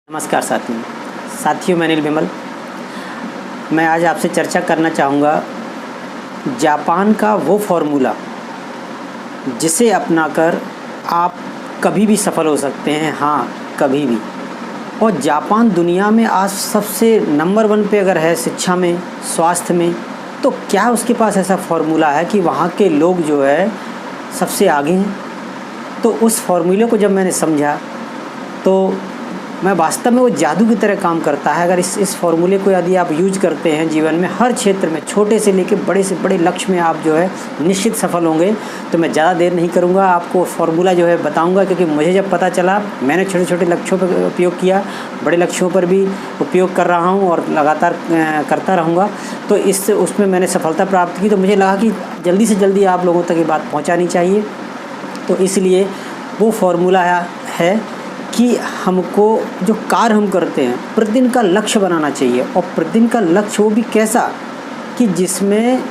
नमस्कार साथियों, मैं अनिल विमल। मैं आज आपसे चर्चा करना चाहूँगा जापान का वो फॉर्मूला जिसे अपनाकर आप कभी भी सफल हो सकते हैं। हाँ, कभी भी। और जापान दुनिया में आज सबसे नंबर 1 पे अगर है शिक्षा में, स्वास्थ्य में, तो क्या उसके पास ऐसा फॉर्मूला है कि वहाँ के लोग जो है सबसे आगे हैं। तो उस फॉर्मूले को जब मैंने समझा तो मैं वास्तव में वो जादू की तरह काम करता है। अगर इस फॉर्मूले को यदि आप यूज करते हैं जीवन में, हर क्षेत्र में, छोटे से लेकर बड़े से बड़े लक्ष्य में आप जो है निश्चित सफल होंगे। तो मैं ज़्यादा देर नहीं करूँगा, आपको फॉर्मूला जो है बताऊँगा, क्योंकि मुझे जब पता चला, मैंने छोटे छोटे लक्ष्यों पर उपयोग किया, बड़े लक्ष्यों पर भी उपयोग कर रहा हूँ और लगातार करता रहूँगा। तो उसमें मैंने सफलता प्राप्त की। तो मुझे लगा कि जल्दी से जल्दी आप लोगों तक ये बात पहुँचानी चाहिए। तो इसलिए वो फॉर्मूला है कि हमको जो कार्य हम करते हैं प्रतिदिन का लक्ष्य बनाना चाहिए। और प्रतिदिन का लक्ष्य वो भी कैसा कि जिसमें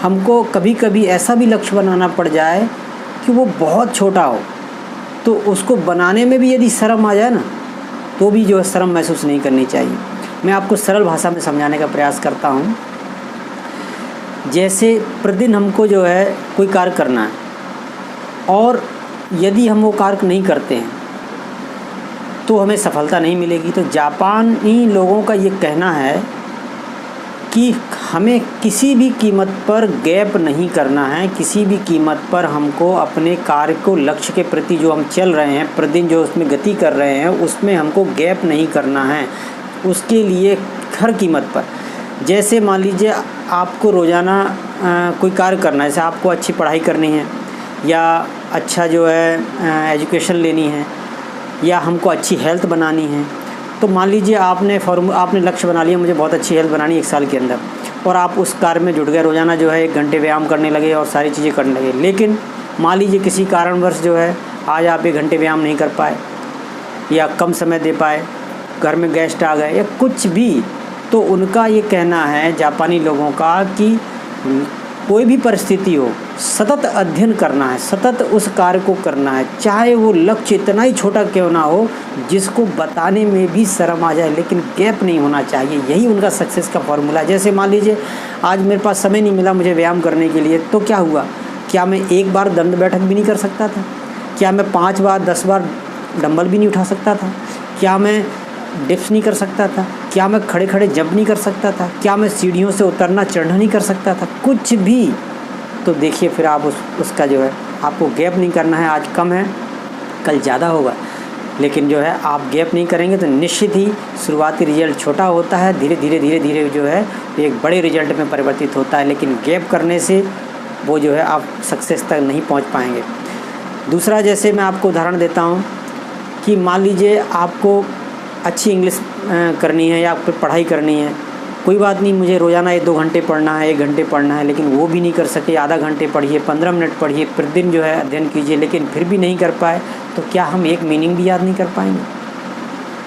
हमको कभी कभी ऐसा भी लक्ष्य बनाना पड़ जाए कि वो बहुत छोटा हो, तो उसको बनाने में भी यदि शर्म आ जाए ना, तो भी जो है शर्म महसूस नहीं करनी चाहिए। मैं आपको सरल भाषा में समझाने का प्रयास करता हूँ। जैसे प्रतिदिन हमको जो है कोई कार्य करना है, और यदि हम वो कार्य नहीं करते हैं तो हमें सफलता नहीं मिलेगी। तो जापानी लोगों का ये कहना है कि हमें किसी भी कीमत पर गैप नहीं करना है। किसी भी कीमत पर हमको अपने कार्य को, लक्ष्य के प्रति जो हम चल रहे हैं, प्रतिदिन जो उसमें गति कर रहे हैं, उसमें हमको गैप नहीं करना है। उसके लिए हर कीमत पर, जैसे मान लीजिए आपको रोज़ाना कोई कार्य करना है, जैसे आपको अच्छी पढ़ाई करनी है, या अच्छा जो है एजुकेशन लेनी है, या हमको अच्छी हेल्थ बनानी है। तो मान लीजिए आपने लक्ष्य बना लिया, मुझे बहुत अच्छी हेल्थ बनानी है 1 साल के अंदर, और आप उस कार्य में जुट गए, रोज़ाना जो है 1 घंटे व्यायाम करने लगे और सारी चीज़ें करने लगे। लेकिन मान लीजिए किसी कारणवश जो है आज आप 1 घंटे व्यायाम नहीं कर पाए, या कम समय दे पाए, घर में गेस्ट आ गए, या कुछ भी। तो उनका ये कहना है, जापानी लोगों का, कि कोई भी परिस्थिति हो, सतत अध्ययन करना है, सतत उस कार्य को करना है, चाहे वो लक्ष्य इतना ही छोटा क्यों ना हो, जिसको बताने में भी शर्म आ जाए, लेकिन गैप नहीं होना चाहिए। यही उनका सक्सेस का फॉर्मूला है। जैसे मान लीजिए आज मेरे पास समय नहीं मिला मुझे व्यायाम करने के लिए, तो क्या हुआ? क्या मैं 1 बार दंड बैठक भी नहीं कर सकता था? क्या मैं 5 बार 10 बार डंबल भी नहीं उठा सकता था? क्या मैं डिप्स नहीं कर सकता था? क्या मैं खड़े खड़े जंप नहीं कर सकता था? क्या मैं सीढ़ियों से उतरना चढ़ना नहीं कर सकता था? कुछ भी। तो देखिए फिर आप उसका जो है, आपको गैप नहीं करना है। आज कम है, कल ज़्यादा होगा, लेकिन जो है आप गैप नहीं करेंगे तो निश्चित ही शुरुआती रिजल्ट छोटा होता है, धीरे धीरे जो है एक बड़े रिजल्ट में परिवर्तित होता है। लेकिन गैप करने से वो जो है आप सक्सेस तक नहीं पहुँच पाएंगे। दूसरा, जैसे मैं आपको उदाहरण देता हूँ कि मान लीजिए आपको अच्छी इंग्लिश करनी है, या आपको पढ़ाई करनी है, कोई बात नहीं, मुझे रोज़ाना 2 घंटे पढ़ना है, 1 घंटे पढ़ना है, लेकिन वो भी नहीं कर सके। आधा घंटे पढ़िए, 15 मिनट पढ़िए, प्रतिदिन जो है अध्ययन कीजिए, लेकिन फिर भी नहीं कर पाए, तो क्या हम एक मीनिंग भी याद नहीं कर पाएंगे?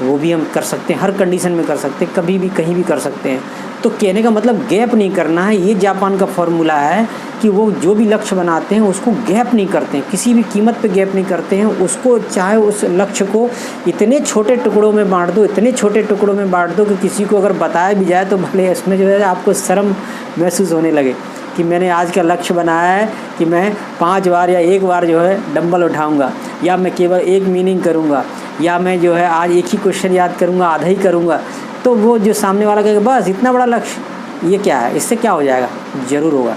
वो भी हम कर सकते हैं, हर कंडीशन में कर सकते हैं, कभी भी कहीं भी कर सकते हैं। तो कहने का मतलब गैप नहीं करना है। ये जापान का फॉर्मूला है कि वो जो भी लक्ष्य बनाते हैं उसको गैप नहीं करते हैं, किसी भी कीमत पे गैप नहीं करते हैं। उसको चाहे उस लक्ष्य को इतने छोटे टुकड़ों में बांट दो, इतने छोटे टुकड़ों में बांट दो कि किसी को अगर बताया भी जाए तो भले इसमें जो है आपको शर्म महसूस होने लगे कि मैंने आज का लक्ष्य बनाया है कि मैं 5 बार या 1 बार जो है डंबल उठाऊँगा, या मैं केवल 1 मीनिंग करूँगा, या मैं जो है आज एक ही क्वेश्चन याद करूँगा, आधा ही करूँगा। तो वो जो सामने वाला कहेगा बस इतना बड़ा लक्ष्य, ये क्या है, इससे क्या हो जाएगा? ज़रूर होगा।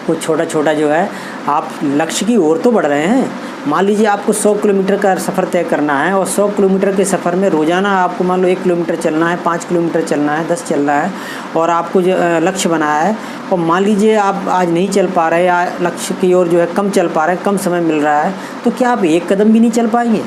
वो छोटा छोटा जो है आप लक्ष्य की ओर तो बढ़ रहे हैं। मान लीजिए आपको 100 किलोमीटर का सफ़र तय करना है, और 100 किलोमीटर के सफ़र में रोज़ाना आपको मान लो 1 किलोमीटर चलना है, 5 किलोमीटर चलना है, 10 चलना है, और आपको जो लक्ष्य बनाया है, और मान लीजिए आप आज नहीं चल पा रहे, या लक्ष्य की ओर जो है कम चल पा रहे हैं, कम समय मिल रहा है, तो क्या आप 1 कदम भी नहीं चल पाएंगे?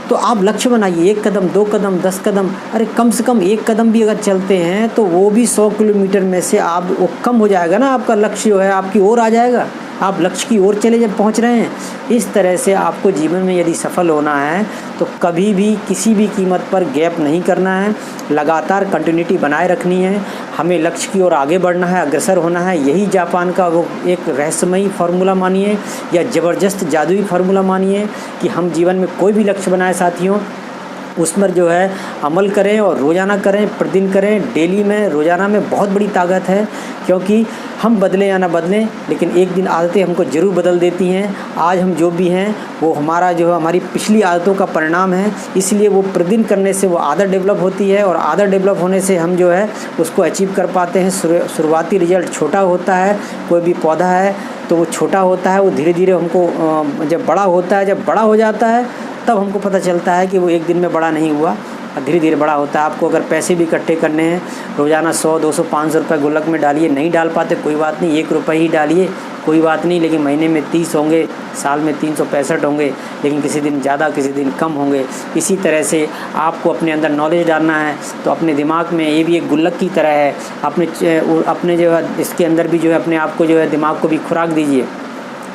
तो आप लक्ष्य बनाइए, 1 कदम, 2 कदम, 10 कदम, अरे कम से कम 1 कदम भी अगर चलते हैं तो वो भी 100 किलोमीटर में से आप वो कम हो जाएगा ना, आपका लक्ष्य जो है आपकी ओर आ जाएगा, आप लक्ष्य की ओर चले जब पहुंच रहे हैं। इस तरह से आपको जीवन में यदि सफल होना है तो कभी भी किसी भी कीमत पर गैप नहीं करना है, लगातार कंटिन्यूटी बनाए रखनी है। हमें लक्ष्य की ओर आगे बढ़ना है, अग्रसर होना है। यही जापान का वो एक रहस्यमयी फार्मूला मानिए, या ज़बरदस्त जादुई फार्मूला मानिए कि हम जीवन में कोई भी लक्ष्य बनाए साथियों, उस पर जो है अमल करें और रोज़ाना करें, प्रतिदिन करें, डेली में, रोज़ाना में बहुत बड़ी ताकत है। क्योंकि हम बदलें या ना बदलें, लेकिन एक दिन आदतें हमको ज़रूर बदल देती हैं। आज हम जो भी हैं वो हमारा जो है हमारी पिछली आदतों का परिणाम है। इसलिए वो प्रतिदिन करने से वो आदत डेवलप होती है और आदत डेवलप होने से हम जो है उसको अचीव कर पाते हैं। शुरुआती रिजल्ट छोटा होता है, कोई भी पौधा है तो वो छोटा होता है, वो धीरे धीरे हमको जब बड़ा होता है, जब बड़ा हो जाता है तब हमको पता चलता है कि वो एक दिन में बड़ा नहीं हुआ, धीरे धीरे बड़ा होता है। आपको अगर पैसे भी इकट्ठे करने हैं, रोज़ाना 100, 200, 500 रुपये गुल्लक में डालिए। नहीं डाल पाते कोई बात नहीं, 1 रुपये ही डालिए, कोई बात नहीं। लेकिन महीने में 30 होंगे, साल में 365 होंगे, लेकिन किसी दिन ज़्यादा किसी दिन कम होंगे। इसी तरह से आपको अपने अंदर नॉलेज डालना है तो अपने दिमाग में ये भी एक गुल्लक की तरह है। अपने जो है इसके अंदर भी जो है अपने आप को जो है दिमाग को भी खुराक दीजिए।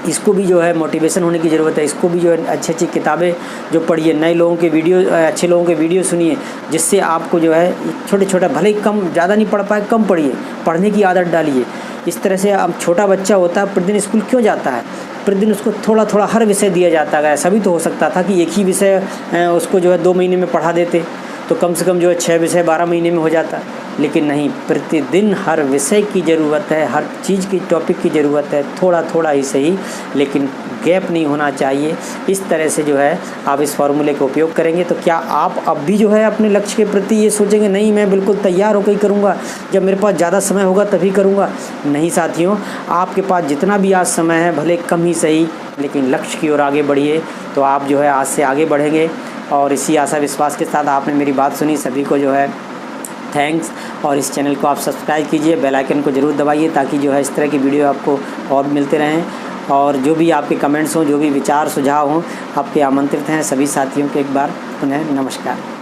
इसको भी जो है मोटिवेशन होने की ज़रूरत है। इसको भी जो है अच्छी अच्छी किताबें जो पढ़िए, नए लोगों के वीडियो, अच्छे लोगों के वीडियो सुनिए, जिससे आपको जो है छोटे छोटा, भले ही कम, ज़्यादा नहीं पढ़ पाए, कम पढ़िए, पढ़ने की आदत डालिए। इस तरह से अब छोटा बच्चा होता है, प्रतिदिन स्कूल क्यों जाता है? प्रतिदिन उसको थोड़ा थोड़ा हर विषय दिया जाता है। ऐसा भी तो हो सकता था कि एक ही विषय उसको जो है 2 महीने में पढ़ा देते तो कम से कम जो है 6 विषय 12 महीने में हो जाता। लेकिन नहीं, प्रतिदिन हर विषय की ज़रूरत है, हर चीज़ की टॉपिक की ज़रूरत है, थोड़ा थोड़ा ही सही, लेकिन गैप नहीं होना चाहिए। इस तरह से जो है आप इस फार्मूले का उपयोग करेंगे तो क्या आप अब भी जो है अपने लक्ष्य के प्रति ये सोचेंगे नहीं मैं बिल्कुल तैयार होकर ही करूँगा, जब मेरे पास ज़्यादा समय होगा तभी करूँगा? नहीं साथियों, आपके पास जितना भी आज समय है, भले कम ही सही, लेकिन लक्ष्य की ओर आगे बढ़िए तो आप जो है आज से आगे बढ़ेंगे। और इसी आशा विश्वास के साथ आपने मेरी बात सुनी, सभी को जो है थैंक्स। और इस चैनल को आप सब्सक्राइब कीजिए, बेल आइकन को ज़रूर दबाइए ताकि जो है इस तरह की वीडियो आपको और मिलते रहें। और जो भी आपके कमेंट्स हों, जो भी विचार सुझाव हों, आपके आमंत्रित हैं। सभी साथियों को एक बार पुनः नमस्कार।